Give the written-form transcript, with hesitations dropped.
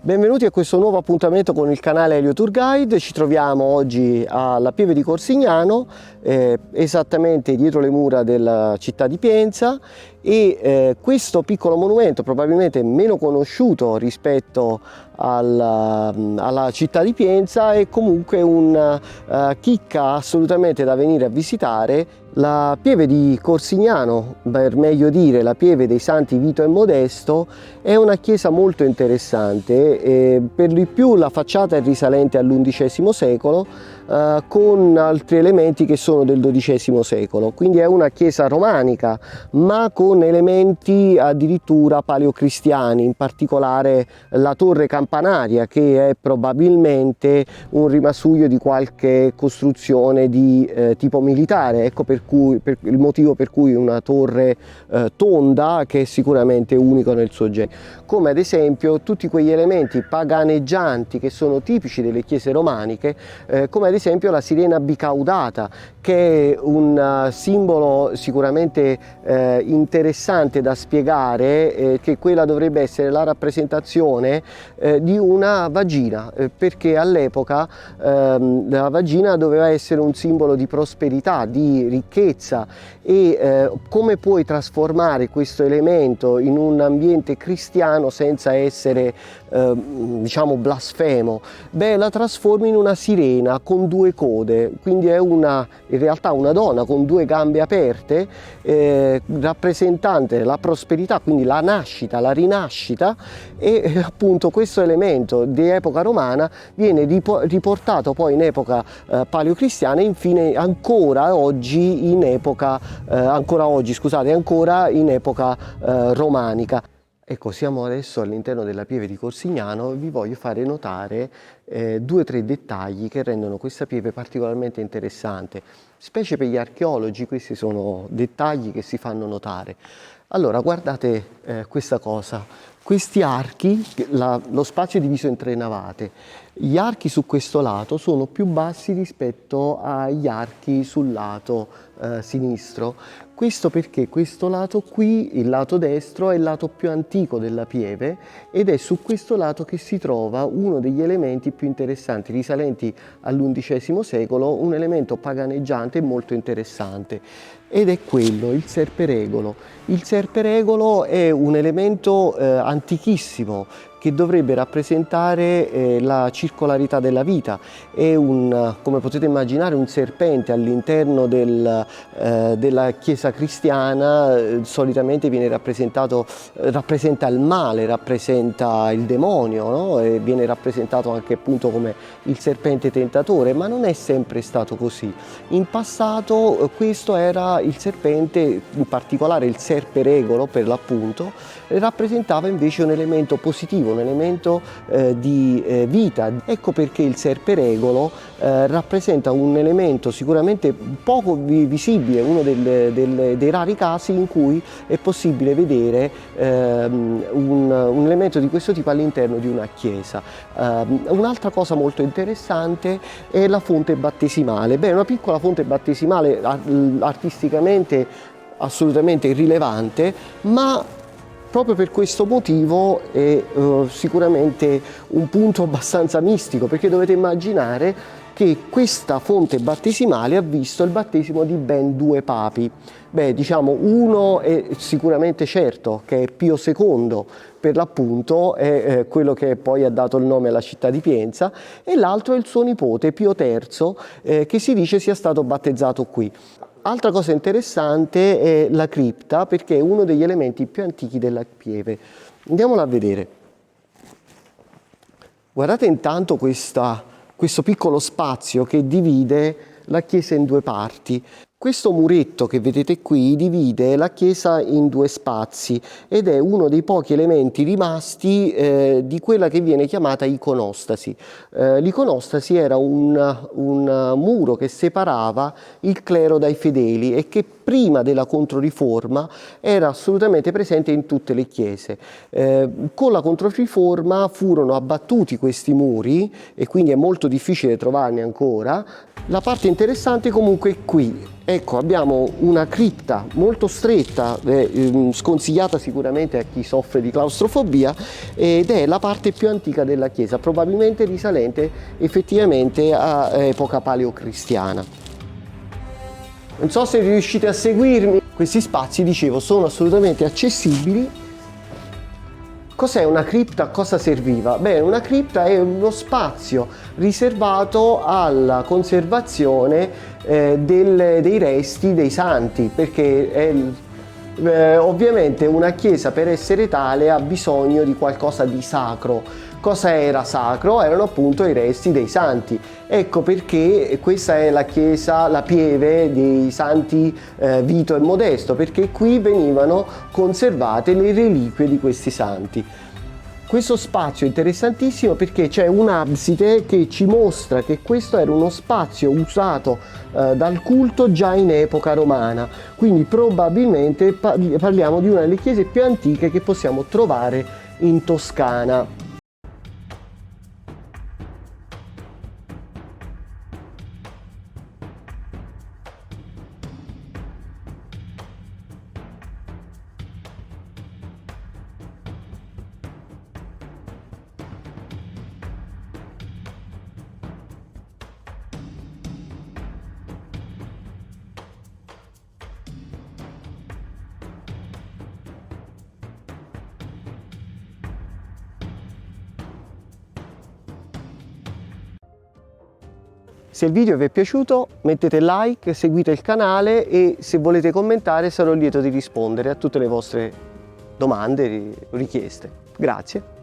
Benvenuti a questo nuovo appuntamento con il canale Elio Tour Guide. Ci troviamo oggi alla Pieve di Corsignano, esattamente dietro le mura della città di Pienza, e questo piccolo monumento, probabilmente meno conosciuto rispetto alla città di Pienza, è comunque una chicca assolutamente da venire a visitare. La Pieve di Corsignano, per meglio dire la Pieve dei Santi Vito e Modesto, è una chiesa molto interessante. Per di più la facciata è risalente all'undicesimo secolo, con altri elementi che sono del XII secolo, quindi è una chiesa romanica ma con elementi addirittura paleocristiani, in particolare la torre campanaria, che è probabilmente un rimasuglio di qualche costruzione di tipo militare. Ecco il motivo per cui una torre tonda, che è sicuramente unico nel suo genere, come ad esempio tutti quegli elementi paganeggianti che sono tipici delle chiese romaniche, come ad esempio la sirena bicaudata, che è un simbolo sicuramente interessante da spiegare, che quella dovrebbe essere la rappresentazione di una vagina, perché all'epoca la vagina doveva essere un simbolo di prosperità, di ricchezza, e come puoi trasformare questo elemento in un ambiente cristiano senza essere diciamo blasfemo? Beh, la trasformi in una sirena con due code, quindi è in realtà una donna con due gambe aperte, rappresentante la prosperità, quindi la nascita, la rinascita, e appunto questo elemento di epoca romana viene riportato poi in epoca paleocristiana e infine ancora oggi in epoca romanica. Ecco, siamo adesso all'interno della Pieve di Corsignano e vi voglio fare notare due o tre dettagli che rendono questa pieve particolarmente interessante. Specie per gli archeologi, questi sono dettagli che si fanno notare. Allora, guardate questa cosa. Questi archi, lo spazio è diviso in tre navate. Gli archi su questo lato sono più bassi rispetto agli archi sul lato sinistro. Questo perché questo lato qui, il lato destro, è il lato più antico della pieve ed è su questo lato che si trova uno degli elementi più interessanti, risalenti all'undicesimo secolo, un elemento paganeggiante molto interessante. Ed è quello, il serperegolo. Il serperegolo è un elemento antichissimo che dovrebbe rappresentare la circolarità della vita. È come potete immaginare, un serpente all'interno della chiesa cristiana. Solitamente viene rappresenta il male, rappresenta il demonio, no? E viene rappresentato anche appunto come il serpente tentatore, ma non è sempre stato così. In passato questo era il serpente, in particolare il serperegolo per l'appunto, rappresentava invece un elemento positivo, un elemento di vita. Ecco perché il serperegolo rappresenta un elemento sicuramente poco visibile, uno dei rari casi in cui è possibile vedere un elemento di questo tipo all'interno di una chiesa. Un'altra cosa molto interessante è la fonte battesimale. Beh, una piccola fonte battesimale artisticamente assolutamente irrilevante, ma proprio per questo motivo è sicuramente un punto abbastanza mistico, perché dovete immaginare che questa fonte battesimale ha visto il battesimo di ben due papi. Beh, diciamo, uno è sicuramente certo, che è Pio II, per l'appunto, è quello che poi ha dato il nome alla città di Pienza, e l'altro è il suo nipote Pio III, che si dice sia stato battezzato qui. Altra cosa interessante è la cripta, perché è uno degli elementi più antichi della pieve. Andiamola a vedere. Guardate intanto questo piccolo spazio che divide la chiesa in due parti. Questo muretto che vedete qui divide la chiesa in due spazi ed è uno dei pochi elementi rimasti di quella che viene chiamata iconostasi. L'iconostasi era un muro che separava il clero dai fedeli e che prima della Controriforma era assolutamente presente in tutte le chiese. Con la Controriforma furono abbattuti questi muri e quindi è molto difficile trovarne ancora. La parte interessante comunque è qui. Ecco, abbiamo una cripta molto stretta, sconsigliata sicuramente a chi soffre di claustrofobia, ed è la parte più antica della chiesa, probabilmente risalente effettivamente a epoca paleocristiana. Non so se riuscite a seguirmi, questi spazi, dicevo, sono assolutamente accessibili. Cos'è una cripta? A cosa serviva? Beh, una cripta è uno spazio riservato alla conservazione dei resti dei santi, perché ovviamente una chiesa, per essere tale, ha bisogno di qualcosa di sacro. Cosa era sacro? Erano appunto i resti dei santi. Ecco perché questa è la chiesa, la pieve dei santi Vito e Modesto, perché qui venivano conservate le reliquie di questi santi. Questo spazio è interessantissimo perché c'è un'abside che ci mostra che questo era uno spazio usato dal culto già in epoca romana, quindi probabilmente parliamo di una delle chiese più antiche che possiamo trovare in Toscana. Se il video vi è piaciuto mettete like, seguite il canale e se volete commentare sarò lieto di rispondere a tutte le vostre domande e richieste. Grazie.